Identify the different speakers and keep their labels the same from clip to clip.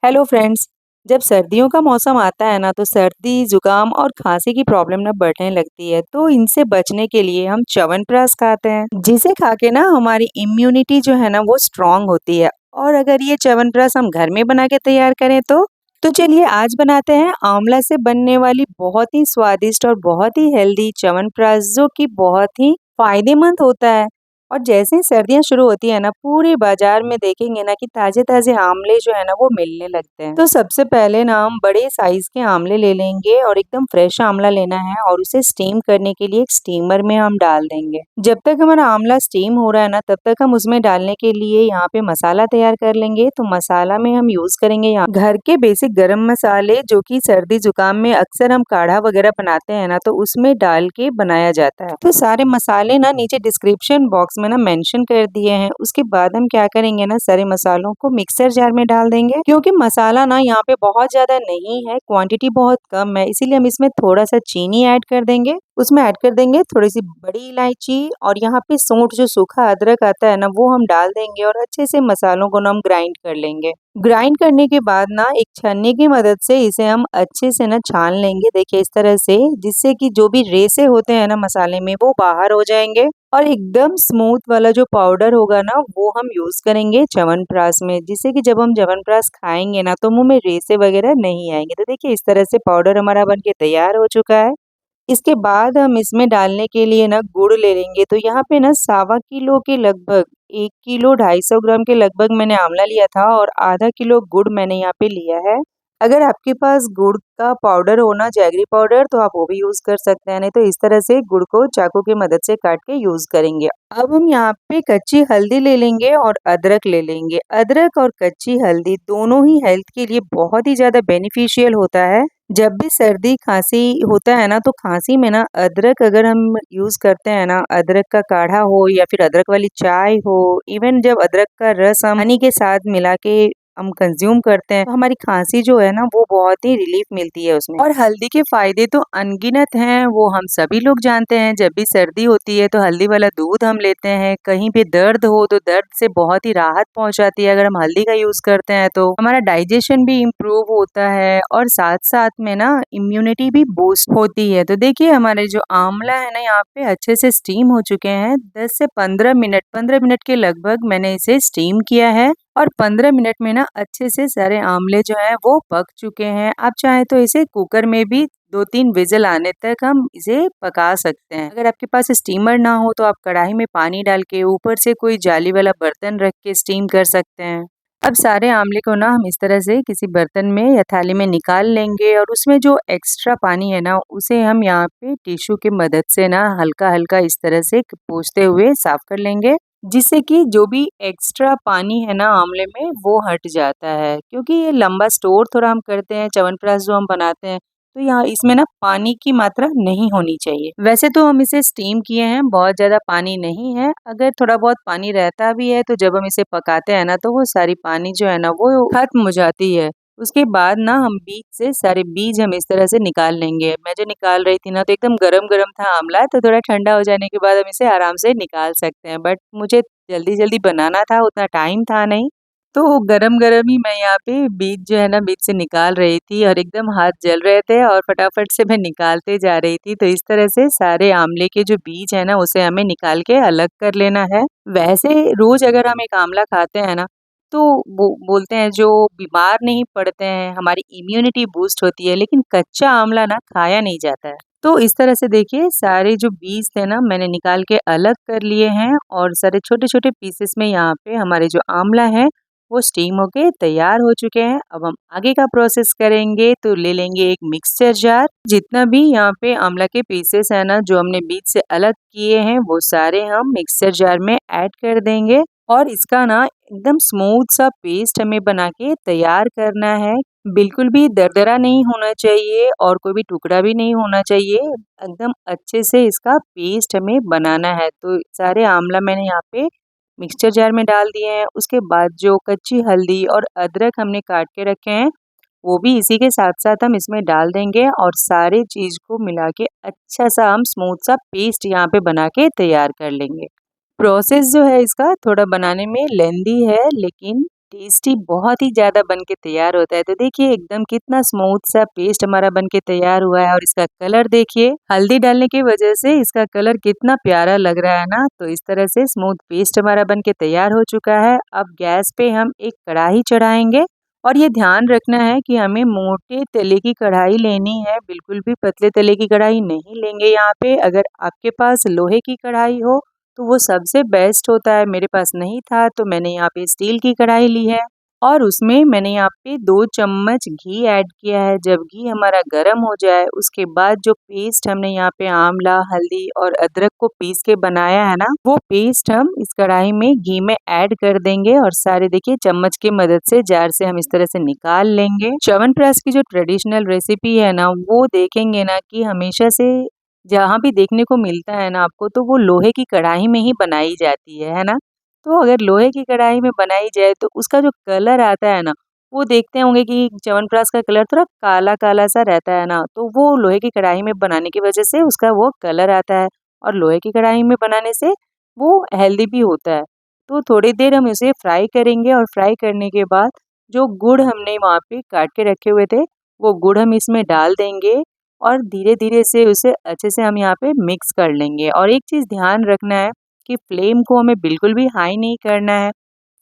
Speaker 1: Hello friends. जब सर्दियों का मौसम आता है ना तो सर्दी जुकाम और खांसी की प्रॉब्लम ना बढ़ने लगती है। तो इनसे बचने के लिए हम च्यवनप्राश खाते हैं, जिसे खा के ना हमारी इम्यूनिटी जो है ना वो स्ट्रांग होती है। और अगर ये च्यवनप्राश हम घर में बना के तैयार करें तो चलिए आज बनाते हैं आंवला से बनने वाली बहुत ही स्वादिष्ट और बहुत ही हेल्दी च्यवनप्राश, जो कि बहुत ही फायदेमंद होता है। और जैसे ही सर्दियाँ शुरू होती है ना, पूरे बाजार में देखेंगे ना कि ताजे-ताजे आमले जो है ना वो मिलने लगते हैं। तो सबसे पहले ना हम बड़े साइज़ के आमले ले लेंगे और एकदम फ्रेश आमला लेना है और उसे स्टीम करने के लिए एक स्टीमर में हम डाल देंगे। जब तक हमारा आमला स्टीम हो रहा है ना, तब तक हम उसमें डालने के लिए यहाँ पे मसाला तैयार कर लेंगे। तो मसाला में हम यूज़ करेंगे यहाँ घर के बेसिक गरम मसाले, जो कि सर्दी जुकाम में अक्सर हम काढ़ा वगैरह बनाते हैं ना, तो उसमें डाल के बनाया जाता है। तो सारे मसाले ना नीचे डिस्क्रिप्शन बॉक्स में ना मेंशन कर दिए हैं। उसके बाद हम क्या करेंगे ना, सारे मसालों को मिक्सर जार में डाल देंगे। क्योंकि मसाला ना यहाँ पे बहुत ज्यादा नहीं है, क्वांटिटी बहुत कम है, इसीलिए हम इसमें थोड़ा सा चीनी ऐड कर देंगे। उसमें ऐड कर देंगे थोड़ी सी बड़ी इलायची और यहाँ पे सूंठ, जो सूखा अदरक आता है ना, वो हम डाल देंगे और अच्छे से मसालों को ना हम ग्राइंड कर लेंगे। ग्राइंड करने के बाद ना एक छन्नी की मदद से इसे हम अच्छे से ना छान लेंगे। देखिए इस तरह से, जिससे कि जो भी रेसे होते हैं ना मसाले में वो बाहर हो जाएंगे और एकदम स्मूथ वाला जो पाउडर होगा ना वो हम यूज करेंगे च्यवनप्राश में, जिससे कि जब हम च्यवनप्राश खाएंगे ना तो मुंह में रेसे वगैरह नहीं आएंगे। तो देखिए इस तरह से पाउडर हमारा बनके तैयार हो चुका है। इसके बाद हम इसमें डालने के लिए ना गुड़ ले लेंगे। तो यहाँ पे ना 1.25 किलो के लगभग 1 किलो 250 ग्राम के लगभग मैंने आंवला लिया था और आधा किलो गुड़ मैंने यहाँ पे लिया है। अगर आपके पास गुड़ का पाउडर हो ना, जैगरी पाउडर, तो आप वो भी यूज कर सकते हैं, नहीं तो इस तरह से गुड़ को चाकू की मदद से काट के यूज करेंगे। अब हम यहाँ पे कच्ची हल्दी ले लेंगे और अदरक ले लेंगे। अदरक और कच्ची हल्दी दोनों ही हेल्थ के लिए बहुत ही ज्यादा बेनिफिशियल होता है। जब भी सर्दी खांसी होता है ना, तो खांसी में ना अदरक अगर हम यूज करते हैं ना, अदरक का काढ़ा हो या फिर अदरक वाली चाय हो, इवन जब अदरक का रस हम हनी के साथ मिला के हम कंज्यूम करते हैं, तो हमारी खांसी जो है ना वो बहुत ही रिलीफ मिलती है उसमें। और हल्दी के फायदे तो अनगिनत हैं, वो हम सभी लोग जानते हैं। जब भी सर्दी होती है तो हल्दी वाला दूध हम लेते हैं। कहीं पे दर्द हो तो दर्द से बहुत ही राहत पहुंचाती है अगर हम हल्दी का यूज करते हैं। तो हमारा डाइजेशन भी इम्प्रूव होता है और साथ साथ में ना इम्यूनिटी भी बूस्ट होती है। तो देखिए हमारे जो आंवला है ना यहाँ पे अच्छे से स्टीम हो चुके हैं। 10 से 15 मिनट के लगभग मैंने इसे स्टीम किया है और 15 मिनट में ना अच्छे से सारे आमले जो है वो पक चुके हैं। आप चाहे तो इसे कुकर में भी 2-3 विजिल आने तक हम इसे पका सकते हैं। अगर आपके पास स्टीमर ना हो तो आप कढ़ाई में पानी डाल के ऊपर से कोई जाली वाला बर्तन रख के स्टीम कर सकते हैं। अब सारे आमले को ना हम इस तरह से किसी बर्तन में या थाली में निकाल लेंगे और उसमें जो एक्स्ट्रा पानी है ना उसे हम यहाँ पे टिश्यू की मदद से ना हल्का हल्का इस तरह से पोंछते हुए साफ कर लेंगे, जिससे कि जो भी एक्स्ट्रा पानी है ना आंवले में वो हट जाता है। क्योंकि ये लंबा स्टोर थोड़ा हम करते हैं, च्यवनप्राश जो हम बनाते हैं, तो यहाँ इसमें ना पानी की मात्रा नहीं होनी चाहिए। वैसे तो हम इसे स्टीम किए हैं, बहुत ज्यादा पानी नहीं है। अगर थोड़ा बहुत पानी रहता भी है तो जब हम इसे पकाते हैं ना तो वो सारी पानी जो है ना वो खत्म हो जाती है। उसके बाद ना हम बीज से सारे बीज हम इस तरह से निकाल लेंगे। मैं जो निकाल रही थी ना तो एकदम गरम गरम था आंवला, तो थोड़ा ठंडा हो जाने के बाद हम इसे आराम से निकाल सकते हैं। बट मुझे जल्दी जल्दी बनाना था, उतना टाइम था नहीं, तो गरम गरम ही मैं यहाँ पे बीज जो है ना बीज से निकाल रही थी और एकदम हाथ जल रहे थे और फटाफट से मैं निकालते जा रही थी। तो इस तरह से सारे आंवले के जो बीज है ना उसे हमें निकाल के अलग कर लेना है। वैसे रोज अगर हम एक आंवला खाते हैं ना तो वो बोलते हैं जो बीमार नहीं पड़ते हैं, हमारी इम्यूनिटी बूस्ट होती है, लेकिन कच्चा आंवला ना खाया नहीं जाता है। तो इस तरह से देखिए सारे जो बीज थे ना मैंने निकाल के अलग कर लिए हैं और सारे छोटे छोटे पीसेस में यहाँ पे हमारे जो आंवला है वो स्टीम होके तैयार हो चुके हैं। अब हम आगे का प्रोसेस करेंगे। तो ले लेंगे एक मिक्सचर जार, जितना भी यहाँ पे आंवला के पीसेस है ना जो हमने बीज से अलग किए हैं वो सारे हम मिक्सचर जार में ऐड कर देंगे और इसका ना एकदम स्मूथ सा पेस्ट हमें बना के तैयार करना है। बिल्कुल भी दरदरा नहीं होना चाहिए और कोई भी टुकड़ा भी नहीं होना चाहिए, एकदम अच्छे से इसका पेस्ट हमें बनाना है। तो सारे आंवला मैंने यहाँ पे मिक्सचर जार में डाल दिए हैं। उसके बाद जो कच्ची हल्दी और अदरक हमने काट के रखे हैं वो भी इसी के साथ साथ हम इसमें डाल देंगे और सारे चीज को मिला के अच्छा सा हम स्मूथ सा पेस्ट यहाँ पे बना के तैयार कर लेंगे। प्रोसेस जो है इसका थोड़ा बनाने में लेंदी है, लेकिन टेस्टी बहुत ही ज़्यादा बन के तैयार होता है। तो देखिए एकदम कितना स्मूथ सा पेस्ट हमारा बन के तैयार हुआ है और इसका कलर देखिए, हल्दी डालने की वजह से इसका कलर कितना प्यारा लग रहा है ना। तो इस तरह से स्मूथ पेस्ट हमारा बन के तैयार हो चुका है। अब गैस पे हम एक कढ़ाई चढ़ाएंगे और ये ध्यान रखना है कि हमें मोटे तले की कढ़ाई लेनी है, बिल्कुल भी पतले तले की कढ़ाई नहीं लेंगे यहाँ पे। अगर आपके पास लोहे की कढ़ाई हो तो वो सबसे बेस्ट होता है। मेरे पास नहीं था तो मैंने यहाँ पे स्टील की कढ़ाई ली है और उसमें मैंने यहाँ पे 2 चम्मच घी ऐड किया है। जब घी हमारा गर्म हो जाए उसके बाद जो पेस्ट हमने यहाँ पे आंवला, हल्दी और अदरक को पीस के बनाया है ना, वो पेस्ट हम इस कढ़ाई में घी में ऐड कर देंगे और सारे देखिए चम्मच की मदद से जार से हम इस तरह से निकाल लेंगे। च्यवनप्राश की जो ट्रेडिशनल रेसिपी है ना, वो देखेंगे ना कि हमेशा से जहाँ भी देखने को मिलता है ना आपको, तो वो लोहे की कढ़ाई में ही बनाई जाती है ना? तो अगर लोहे की कढ़ाई में बनाई जाए तो उसका जो कलर आता है ना, वो देखते होंगे कि च्यवनप्राश का कलर थोड़ा काला-काला सा रहता है ना, तो वो लोहे की कढ़ाई में बनाने की वजह से उसका वो कलर आता है और लोहे की कढ़ाई में बनाने से वो हेल्दी भी होता है। तो थोड़ी देर हम इसे फ्राई करेंगे और फ्राई करने के बाद जो गुड़ हमने वहाँ पे काट के रखे हुए थे, वो गुड़ हम इसमें डाल देंगे और धीरे-धीरे से उसे अच्छे से हम यहाँ पे मिक्स कर लेंगे। और एक चीज़ ध्यान रखना है कि फ्लेम को हमें बिल्कुल भी हाई नहीं करना है,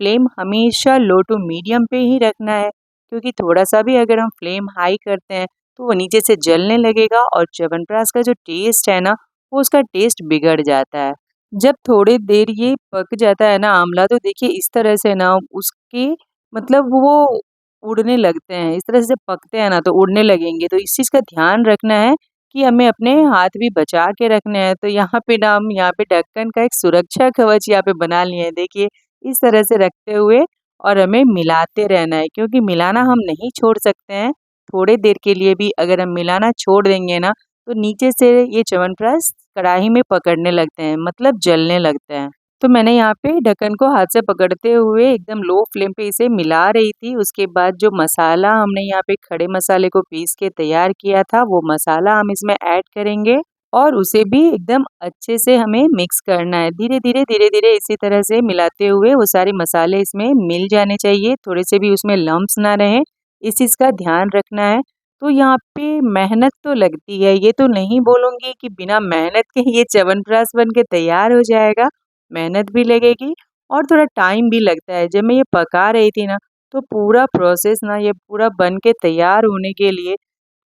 Speaker 1: फ्लेम हमेशा लो टू मीडियम पे ही रखना है, क्योंकि थोड़ा-सा भी अगर हम फ्लेम हाई करते हैं तो वो नीचे से जलने लगेगा और च्यवनप्राश का जो टेस्ट है ना, वो उसका टेस्ट बिगड़ जाता है। जब थोड़ी देर ये पक जाता है ना आंवला, तो देखिए इस तरह से ना उसके मतलब वो उड़ने लगते हैं, इस तरह से पकते हैं ना तो उड़ने लगेंगे। तो इस चीज़ का ध्यान रखना है कि हमें अपने हाथ भी बचा के रखने हैं। तो यहाँ पे ना हम यहाँ पे ढक्कन का एक सुरक्षा कवच यहाँ पे बना लिए हैं। देखिए इस तरह से रखते हुए और हमें मिलाते रहना है, क्योंकि मिलाना हम नहीं छोड़ सकते हैं। थोड़ी देर के लिए भी अगर हम मिलाना छोड़ देंगे ना, तो नीचे से ये च्यवनप्राश कढ़ाई में पकड़ने लगते हैं, मतलब जलने लगते हैं। तो मैंने यहाँ पे ढक्कन को हाथ से पकड़ते हुए एकदम लो फ्लेम पे इसे मिला रही थी। उसके बाद जो मसाला हमने यहाँ पे खड़े मसाले को पीस के तैयार किया था, वो मसाला हम इसमें ऐड करेंगे और उसे भी एकदम अच्छे से हमें मिक्स करना है। धीरे-धीरे इसी तरह से मिलाते हुए वो सारे मसाले इसमें मिल जाने चाहिए, थोड़े से भी उसमें लम्प्स ना रहें, इस चीज़ का ध्यान रखना है। तो यहाँ पे मेहनत तो लगती है, ये तो नहीं बोलूँगी कि बिना मेहनत के ये च्यवनप्राश बन के तैयार हो जाएगा। मेहनत भी लगेगी और थोड़ा टाइम भी लगता है। जब मैं ये पका रही थी ना, तो पूरा प्रोसेस ना ये पूरा बन के तैयार होने के लिए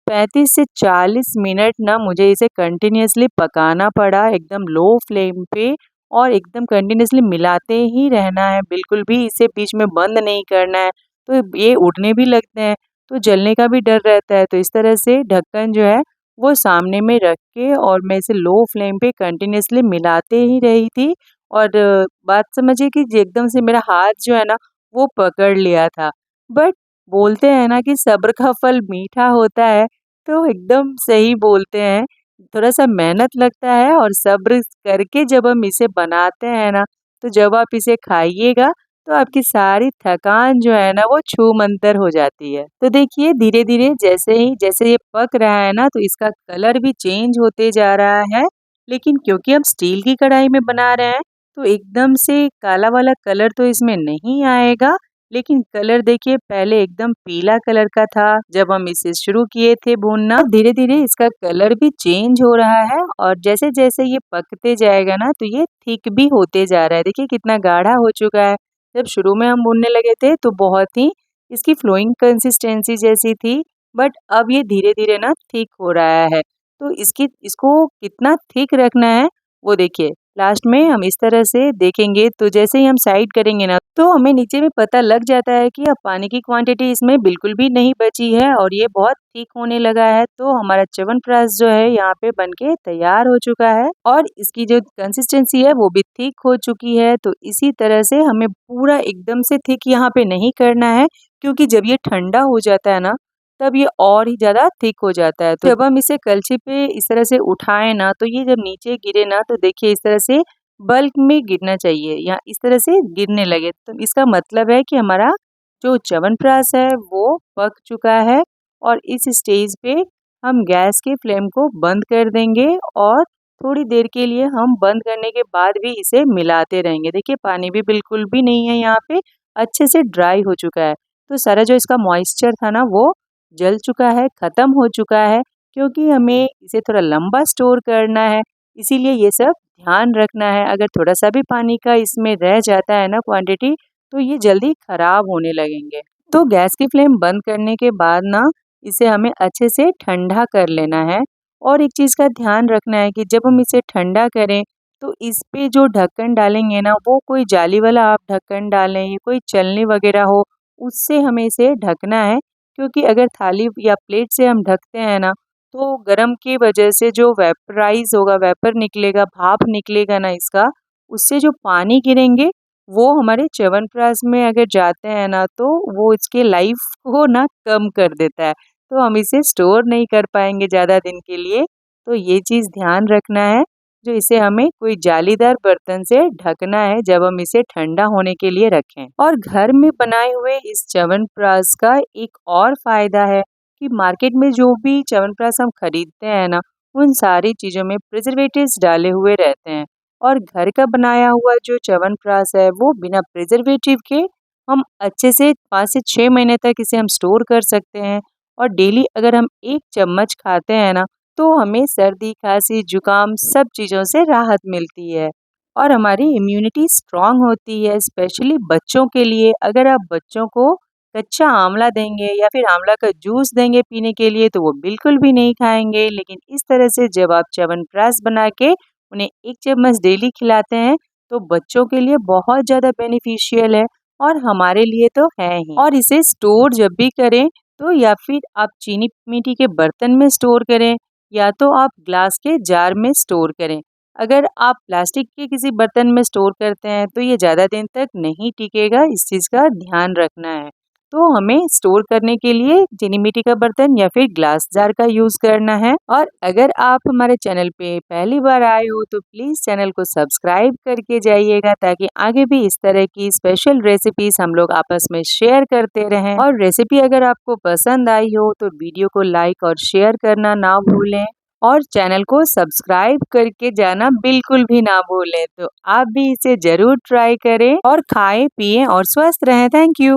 Speaker 1: 35 से 40 मिनट ना मुझे इसे कंटिन्यूअसली पकाना पड़ा एकदम लो फ्लेम पे और एकदम कंटिन्यूअसली मिलाते ही रहना है, बिल्कुल भी इसे बीच में बंद नहीं करना है। तो ये उड़ने भी लगते हैं, तो जलने का भी डर रहता है। तो इस तरह से ढक्कन जो है वो सामने में रख के और मैं इसे लो फ्लेम पे कंटिन्यूअसली मिलाते ही रही थी और बात समझिए कि एकदम से मेरा हाथ जो है ना वो पकड़ लिया था। बट बोलते हैं ना कि सब्र का फल मीठा होता है, तो एकदम सही बोलते हैं। थोड़ा-सा मेहनत लगता है और सब्र करके जब हम इसे बनाते हैं ना, तो जब आप इसे खाइएगा, तो आपकी सारी थकान जो है ना, वो छूमंतर हो जाती है। तो देखिए धीरे-धीरे जैसे ये पक रहा है ना, तो इसका कलर भी चेंज होते जा रहा है। लेकिन क्योंकि हम स्टील की कढ़ाई में बना रहे हैं, तो एकदम से काला वाला कलर तो इसमें नहीं आएगा। लेकिन कलर देखिए पहले एकदम पीला कलर का था जब हम इसे शुरू किए थे भूनना, धीरे धीरे इसका कलर भी चेंज हो रहा है और जैसे जैसे ये पकते जाएगा ना तो ये थिक भी होते जा रहा है। देखिए कितना गाढ़ा हो चुका है। जब शुरू में हम भूनने लगे थे तो बहुत ही इसकी फ्लोइंग कंसिस्टेंसी जैसी थी, बट अब ये धीरे धीरे ना थिक हो रहा है। तो इसको कितना थिक रखना है वो देखिए लास्ट में हम इस तरह से देखेंगे, तो जैसे ही हम साइड करेंगे ना तो हमें नीचे में पता लग जाता है कि अब पानी की क्वांटिटी इसमें बिल्कुल भी नहीं बची है और ये बहुत थिक होने लगा है। तो हमारा च्यवनप्राश जो है यहाँ पे बनके तैयार हो चुका है और इसकी जो कंसिस्टेंसी है वो भी थिक हो चुकी है। तो इसी तरह से हमें पूरा एकदम से थिक यहाँ पे नहीं करना है, क्योंकि जब ये ठंडा हो जाता है ना तब ये और ही ज़्यादा थिक हो जाता है। तो जब हम इसे कलछी पे इस तरह से उठाएँ ना, तो ये जब नीचे गिरे ना तो देखिए इस तरह से बल्क में गिरना चाहिए या इस तरह से गिरने लगे। तो इसका मतलब है कि हमारा जो च्यवनप्राश है वो पक चुका है और इस स्टेज पे हम गैस के फ्लेम को बंद कर देंगे और थोड़ी देर के लिए हम बंद करने के बाद भी इसे मिलाते रहेंगे। देखिए पानी भी बिल्कुल भी नहीं है यहाँ पे, अच्छे से ड्राई हो चुका है। तो सारा जो इसका मॉइस्चर था ना वो जल चुका है, ख़त्म हो चुका है, क्योंकि हमें इसे थोड़ा लंबा स्टोर करना है, इसीलिए ये सब ध्यान रखना है। अगर थोड़ा-सा भी पानी का इसमें रह जाता है ना क्वांटिटी, तो ये जल्दी ख़राब होने लगेंगे। तो गैस की फ्लेम बंद करने के बाद ना इसे हमें अच्छे से ठंडा कर लेना है। और एक चीज़ का ध्यान रखना है कि जब हम इसे ठंडा करें तो इस पे जो ढक्कन डालेंगे ना वो कोई जाली वाला आप ढक्कन डालें या कोई छलनी वगैरह हो, उससे हमें इसे ढकना है। क्योंकि अगर थाली या प्लेट से हम ढकते हैं ना तो गरम की वजह से जो वेपराइज़ होगा, वेपर निकलेगा, भाप निकलेगा ना इसका, उससे जो पानी गिरेंगे वो हमारे च्यवनप्राश में अगर जाते हैं ना तो वो इसके लाइफ को ना कम कर देता है। तो हम इसे स्टोर नहीं कर पाएँगे ज़्यादा दिन के लिए। तो ये चीज़ ध्यान रखना है, जो इसे हमें कोई जालीदार बर्तन से ढकना है जब हम इसे ठंडा होने के लिए रखें। और घर में बनाए हुए इस च्यवनप्राश का एक और फ़ायदा है कि मार्केट में जो भी च्यवनप्राश हम खरीदते हैं ना, उन सारी चीज़ों में प्रिजर्वेटिव्स डाले हुए रहते हैं। और घर का बनाया हुआ जो च्यवनप्राश है वो बिना प्रिजर्वेटिव के हम अच्छे से 5 से 6 महीने तक इसे हम स्टोर कर सकते हैं। और डेली अगर हम 1 चम्मच खाते हैं ना तो हमें सर्दी, खाँसी, जुकाम सब चीज़ों से राहत मिलती है और हमारी इम्यूनिटी स्ट्रॉन्ग होती है। स्पेशली बच्चों के लिए अगर आप बच्चों को कच्चा आंवला देंगे या फिर आंवला का जूस देंगे पीने के लिए तो वो बिल्कुल भी नहीं खाएँगे। लेकिन इस तरह से जब आप च्यवनप्राश बना के उन्हें 1 चम्मच डेली खिलाते हैं तो बच्चों के लिए बहुत ज़्यादा बेनिफिशियल है और हमारे लिए तो है ही। और इसे स्टोर जब भी करें तो या फिर आप चीनी मिट्टी के बर्तन में स्टोर करें या तो आप ग्लास के जार में स्टोर करें। अगर आप प्लास्टिक के किसी बर्तन में स्टोर करते हैं तो ये ज़्यादा दिन तक नहीं टिकेगा, इस चीज़ का ध्यान रखना है। तो हमें स्टोर करने के लिए चीनी मिट्टी का बर्तन या फिर ग्लास जार का यूज़ करना है। और अगर आप हमारे चैनल पे पहली बार आए हो तो प्लीज़ चैनल को सब्सक्राइब करके जाइएगा ताकि आगे भी इस तरह की स्पेशल रेसिपीज़ हम लोग आपस में शेयर करते रहें। और रेसिपी अगर आपको पसंद आई हो तो वीडियो को लाइक और शेयर करना ना भूलें और चैनल को सब्सक्राइब करके जाना बिल्कुल भी ना भूलें। तो आप भी इसे ज़रूर ट्राई करें और खाएं, पिएं और स्वस्थ रहें। Thank you.